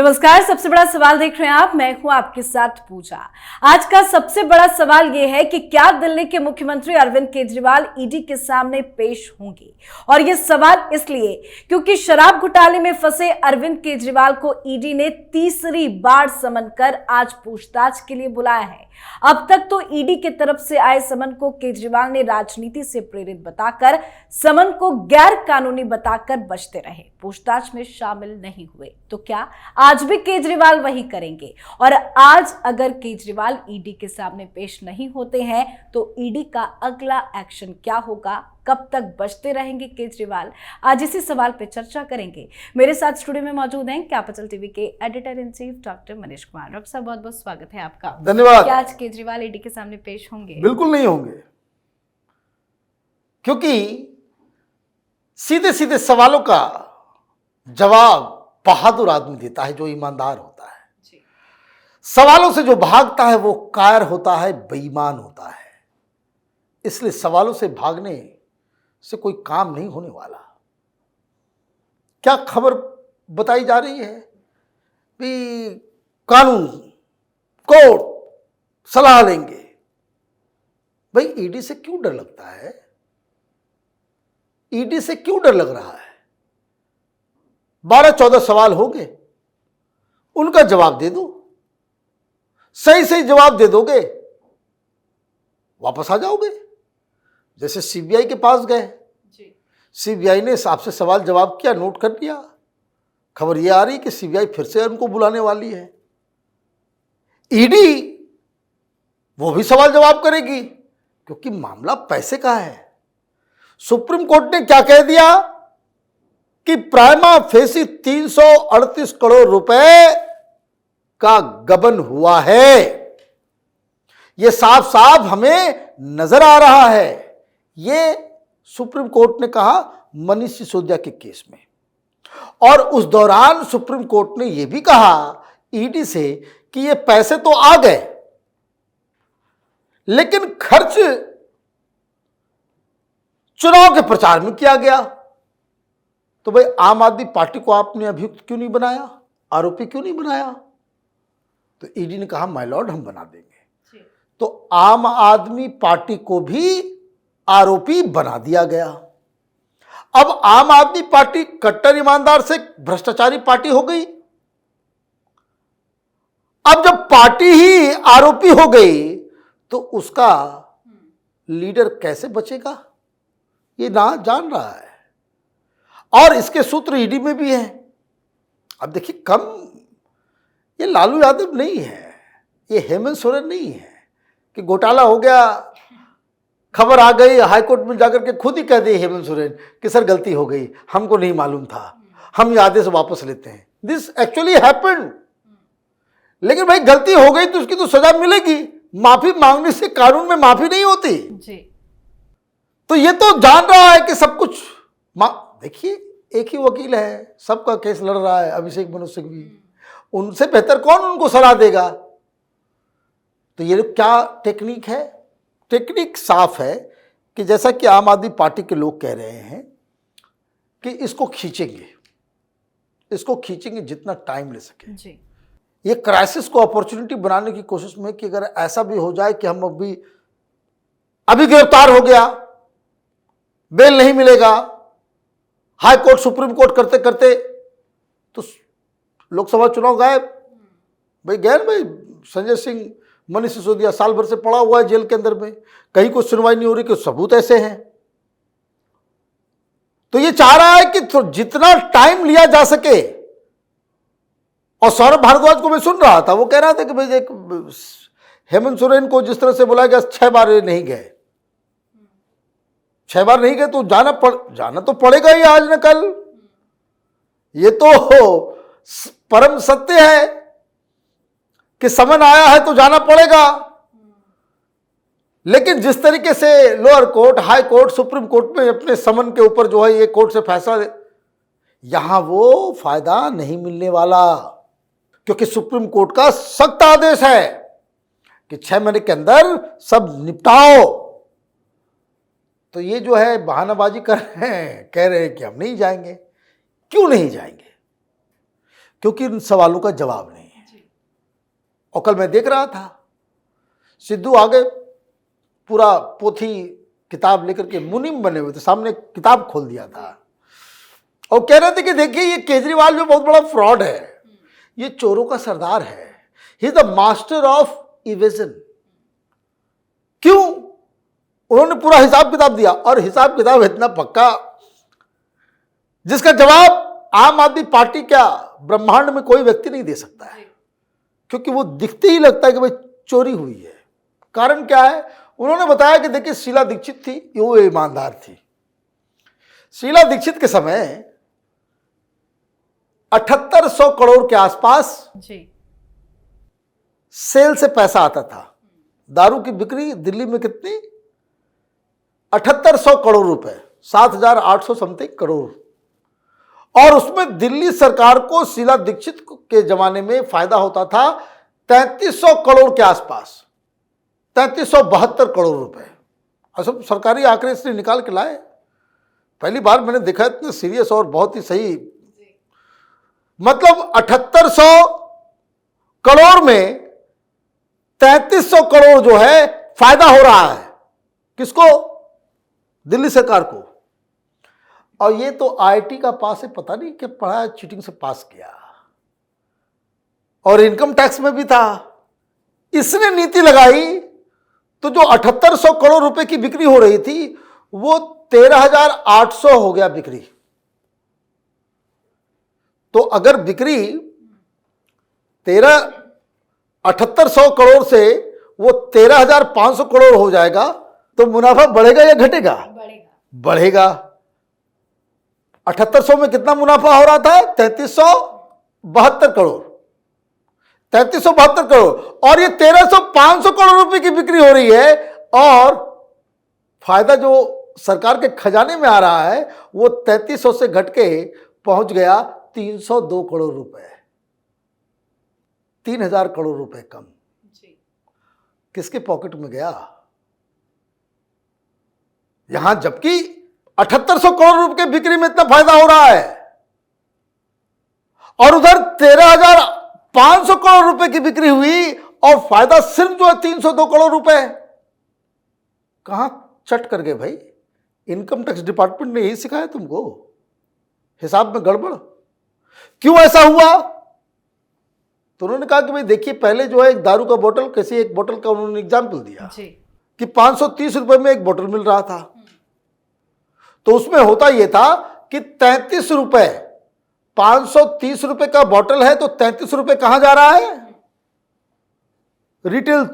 नमस्कार। सबसे बड़ा सवाल देख रहे हैं आप, मैं हूं आपके साथ पूजा। आज का सबसे बड़ा सवाल यह है कि क्या दिल्ली के मुख्यमंत्री अरविंद केजरीवाल ईडी के सामने पेश होंगे। और यह सवाल इसलिए क्योंकि शराब घोटाले में फंसे अरविंद केजरीवाल को ईडी ने तीसरी बार समन कर आज पूछताछ के लिए बुलाया है। अब तक तो ईडी की तरफ से आए समन को केजरीवाल ने राजनीति से प्रेरित बताकर, समन को गैर कानूनी बताकर बचते रहे, पूछताछ में शामिल नहीं हुए। तो क्या आज भी केजरीवाल वही करेंगे? और आज अगर केजरीवाल ईडी के सामने पेश नहीं होते हैं तो ईडी का अगला एक्शन क्या होगा? कब तक बचते रहेंगे केजरीवाल? आज इसी सवाल पे चर्चा करेंगे। मेरे साथ स्टूडियो में मौजूद हैं कैपिटल टीवी के editor in chief doctor Manish Kumar. Doctor साहब, बहुत बहुत स्वागत है आपका। धन्यवाद। क्या आज केजरीवाल ईडी के सामने पेश होंगे? बिल्कुल नहीं होंगे, क्योंकि सीधे सीधे सवालों का जवाब बहादुर आदमी देता है जो ईमानदार होता है। सवालों से जो भागता है वो कायर होता है, बेईमान होता है। इसलिए सवालों से भागने से कोई काम नहीं होने वाला। क्या खबर बताई जा रही है कि कानून कोर्ट सलाह लेंगे? भाई, ईडी से क्यों डर लगता है? ईडी से क्यों डर लग रहा है? 12-14 सवाल होंगे, उनका जवाब दे दो। सही सही जवाब दे दोगे, वापस आ जाओगे। जैसे सीबीआई के पास गए, सीबीआई ने आपसे सवाल जवाब किया, नोट कर लिया। खबर यह आ रही कि सीबीआई फिर से उनको बुलाने वाली है। ईडी वो भी सवाल जवाब करेगी, क्योंकि मामला पैसे का है। सुप्रीम कोर्ट ने क्या कह दिया कि प्राइमा फेसी 338 करोड़ रुपए का गबन हुआ है। यह साफ साफ हमें नजर आ रहा है। यह सुप्रीम कोर्ट ने कहा मनीष सिसोदिया के केस में। और उस दौरान सुप्रीम कोर्ट ने यह भी कहा ईडी से कि ये पैसे तो आ गए, लेकिन खर्च चुनाव के प्रचार में किया गया। तो भाई, आम आदमी पार्टी को आपने अभियुक्त क्यों नहीं बनाया, आरोपी क्यों नहीं बनाया? तो ईडी ने कहा माय लॉर्ड, हम बना देंगे। तो आम आदमी पार्टी को भी आरोपी बना दिया गया। अब आम आदमी पार्टी कट्टर ईमानदार से भ्रष्टाचारी पार्टी हो गई। अब जब पार्टी ही आरोपी हो गई तो उसका लीडर कैसे बचेगा? ये ना जान रहा है। और इसके सूत्र ईडी में भी हैं। अब देखिए, ये लालू यादव नहीं है, ये हेमंत सोरेन नहीं है कि घोटाला हो गया, खबर आ गई, हाईकोर्ट में जाकर के खुद ही कह दिए हेमंत सोरेन कि सर गलती हो गई, हमको नहीं मालूम था, हम ये आदेश वापस लेते हैं। This actually happened. लेकिन भाई, गलती हो गई तो उसकी तो सजा मिलेगी। माफी मांगने से कानून में माफी नहीं होती जी। तो ये तो जान रहा है कि सब कुछ देखिए, एक ही वकील है, सबका केस लड़ रहा है, अभिषेक मनु सिंघवी। उनसे बेहतर कौन उनको सलाह देगा? तो ये क्या टेक्निक है? टेक्निक साफ है कि जैसा कि आम आदमी पार्टी के लोग कह रहे हैं कि इसको खींचेंगे जितना टाइम ले सके जी। ये क्राइसिस को अपॉर्चुनिटी बनाने की कोशिश में कि अगर ऐसा भी हो जाए कि हम अभी गिरफ्तार हो गया, बेल नहीं मिलेगा, हाई कोर्ट सुप्रीम कोर्ट करते करते तो लोकसभा चुनाव गायब। भाई गए भाई, संजय सिंह, मनीष सिसोदिया साल भर से पड़ा हुआ है जेल के अंदर में, कहीं कोई सुनवाई नहीं हो रही, कि सबूत ऐसे हैं। तो ये चाह रहा है कि जितना टाइम लिया जा सके। और सौरभ भारद्वाज को मैं सुन रहा था, वो कह रहा था कि भाई हेमंत सोरेन को जिस तरह से बुलाया गया, 6 बार नहीं गए, 6 बार नहीं गए तो जाना तो पड़ेगा ही आज न कल। ये तो परम सत्य है कि समन आया है तो जाना पड़ेगा। लेकिन जिस तरीके से lower court, high court, supreme court में अपने समन के ऊपर जो है ये कोर्ट से फैसला, यहां वो फायदा नहीं मिलने वाला, क्योंकि सुप्रीम कोर्ट का सख्त आदेश है कि 6 महीने के अंदर सब निपटाओ। तो ये जो है बहानाबाजी कर रहे हैं, कह रहे हैं कि हम नहीं जाएंगे। क्यों नहीं जाएंगे? क्योंकि इन सवालों का जवाब नहीं है। और कल मैं देख रहा था, सिद्धू आगे पूरा पोथी किताब लेकर के मुनीम बने हुए थे, सामने किताब खोल दिया था और कह रहे थे कि देखिए ये केजरीवाल जो बहुत बड़ा फ्रॉड है, ये चोरों का सरदार है, he is the master of evasion. क्यों? उन्होंने पूरा हिसाब किताब दिया और हिसाब किताब इतना पक्का जिसका जवाब आम आदमी पार्टी क्या ब्रह्मांड में कोई व्यक्ति नहीं दे सकता है, क्योंकि वो दिखते ही लगता है कि भाई चोरी हुई है। कारण क्या है? उन्होंने बताया कि देखिए शीला दीक्षित थी, वो ईमानदार थी। शीला दीक्षित के समय 7800 करोड़ के आसपास सेल से पैसा आता था। दारू की बिक्री दिल्ली में कितनी? 7800 करोड़ रुपए, 7800 समथिंग करोड़। और उसमें दिल्ली सरकार को शीला दीक्षित के जमाने में फायदा होता था 3300 करोड़ के आसपास, 3372 करोड़ रुपए। अच्छा, सरकारी आंकड़े इसने निकाल के लाए। पहली बार मैंने देखा इतने सीरियस और बहुत ही सही। मतलब 7800 करोड़ में 3300 करोड़ जो है फायदा हो रहा है। किसको? दिल्ली सरकार को। और ये तो आईआईटी का पास है, पता नहीं क्या पढ़ा, चीटिंग से पास किया और इनकम टैक्स में भी था। इसने नीति लगाई तो जो 7800 करोड़ रुपए की बिक्री हो रही थी वो 13800 हो गया बिक्री। तो अगर बिक्री 7800 करोड़ से वो 13500 करोड़ हो जाएगा तो मुनाफा बढ़ेगा या घटेगा? बढ़ेगा। 7800 में कितना मुनाफा हो रहा था? 3372 करोड़, 3372 करोड़। और ये 500 करोड़ रुपए की बिक्री हो रही है और फायदा जो सरकार के खजाने में आ रहा है वो 3300 से घट के पहुंच गया 302 करोड़ रुपए, 3000 करोड़ रुपए कम। किसके पॉकेट में गया? यहां जबकि 7800 करोड़ रुपए की बिक्री में इतना फायदा हो रहा है और उधर 13500 करोड़ रुपए की बिक्री हुई और फायदा सिर्फ जो है 302 करोड़ रुपए। कहां चट कर गए भाई? इनकम टैक्स डिपार्टमेंट ने यही सिखाया तुमको? हिसाब में गड़बड़। क्यों ऐसा हुआ? तो उन्होंने कहा कि भाई देखिए पहले जो है एक दारू का बोतल, कैसे एक बोतल का उन्होंने एग्जाम्पल दिया कि 530 रुपए में एक बोतल मिल रहा था। तो उसमें होता यह था कि 33 रुपए, 530 रुपए का बोतल है तो 33 रुपए कहां जा रहा है? रिटेल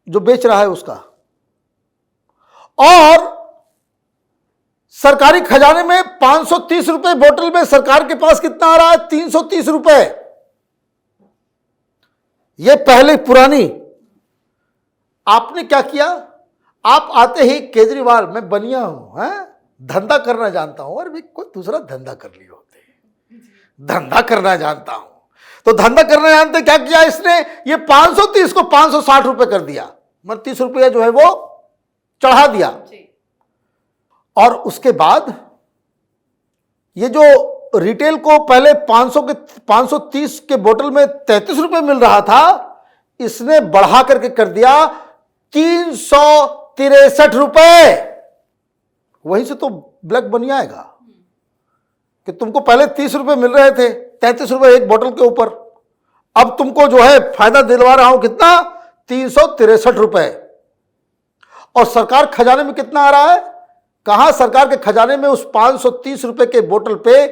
जो बेच रहा है उसका। और सरकारी खजाने में 530 रुपए बोतल में सरकार के पास कितना आ रहा है? 330 रुपए। ये पहले पुरानी। आपने क्या किया? आप आते ही केजरीवाल मैं बनिया हूं, हैं धंधा करना जानता हूं। अरे भाई कोई दूसरा धंधा कर लिए होते, धंधा करना जानता हूं। तो धंधा करना जानते क्या किया इसने? ये 530 को 560 रुपए कर दिया, मतलब 30 रुपया जो है वो चढ़ा दिया। और उसके बाद ये जो रिटेल को पहले 530 के बोतल में 33 रुपए मिल रहा था, इसने बढ़ा करके कर दिया 363 रुपए। वहीं से तो ब्लैक बन आएगा कि तुमको पहले 30 रुपए मिल रहे थे, 33 रुपए एक बोतल के ऊपर, अब तुमको जो है फायदा दिलवा रहा हूं कितना? 363 रुपए। और सरकार खजाने में कितना आ रहा है? कहां सरकार के खजाने में उस 530 रुपए के बोतल पे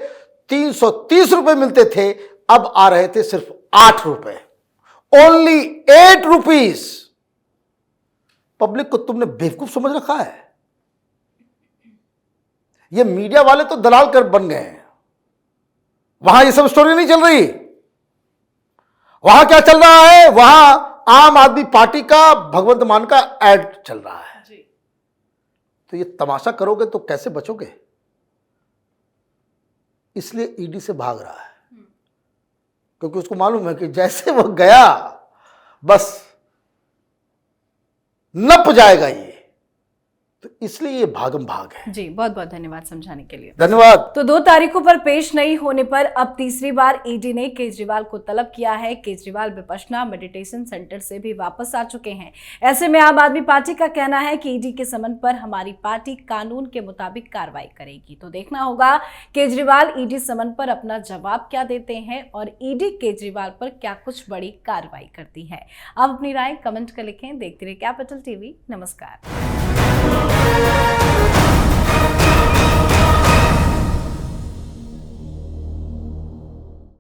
330 रुपए मिलते थे, अब आ रहे थे सिर्फ 8 रुपए। Only 8 rupees. पब्लिक को तुमने बेवकूफ समझ रखा है। ये मीडिया वाले तो दलाल कर बन गए हैं। वहां ये सब स्टोरी नहीं चल रही। वहां क्या चल रहा है? वहां आम आदमी पार्टी का भगवंत मान का एड चल रहा है। तो ये तमाशा करोगे तो कैसे बचोगे? इसलिए ईडी से भाग रहा है, क्योंकि उसको मालूम है कि जैसे वो गया बस नप जाएगा ये। तो इसलिए ये भागम भाग है। जी, बहुत बहुत धन्यवाद समझाने के लिए। धन्यवाद। तो 2 तारीखों पर पेश नहीं होने पर अब तीसरी बार ईडी ने केजरीवाल को तलब किया है। केजरीवाल विपश्यना मेडिटेशन सेंटर से भी वापस आ चुके हैं। ऐसे में आम आदमी पार्टी का कहना है कि ईडी के समन पर हमारी पार्टी कानून के मुताबिक कार्रवाई करेगी। तो देखना होगा केजरीवाल ईडी समन पर अपना जवाब क्या देते हैं और ईडी केजरीवाल पर क्या कुछ बड़ी कार्रवाई करती है। आप अपनी राय कमेंट कर लिखें। देखते रहिए कैपिटल टीवी। नमस्कार।